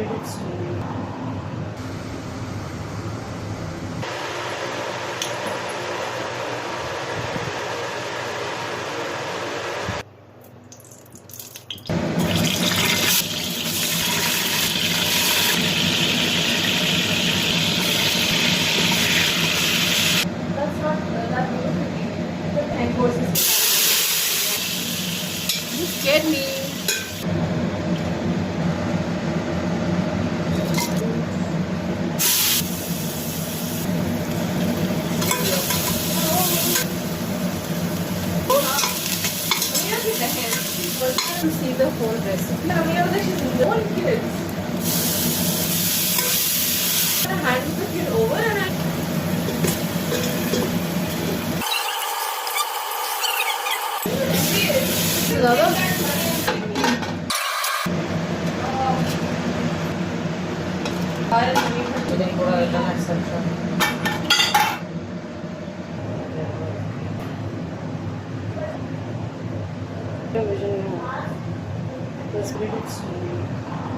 created story. That's not that beautiful. The thank horses. You scared me. To see the whole recipe. She's all kids. I hand the kid over and I. Vision. That's great.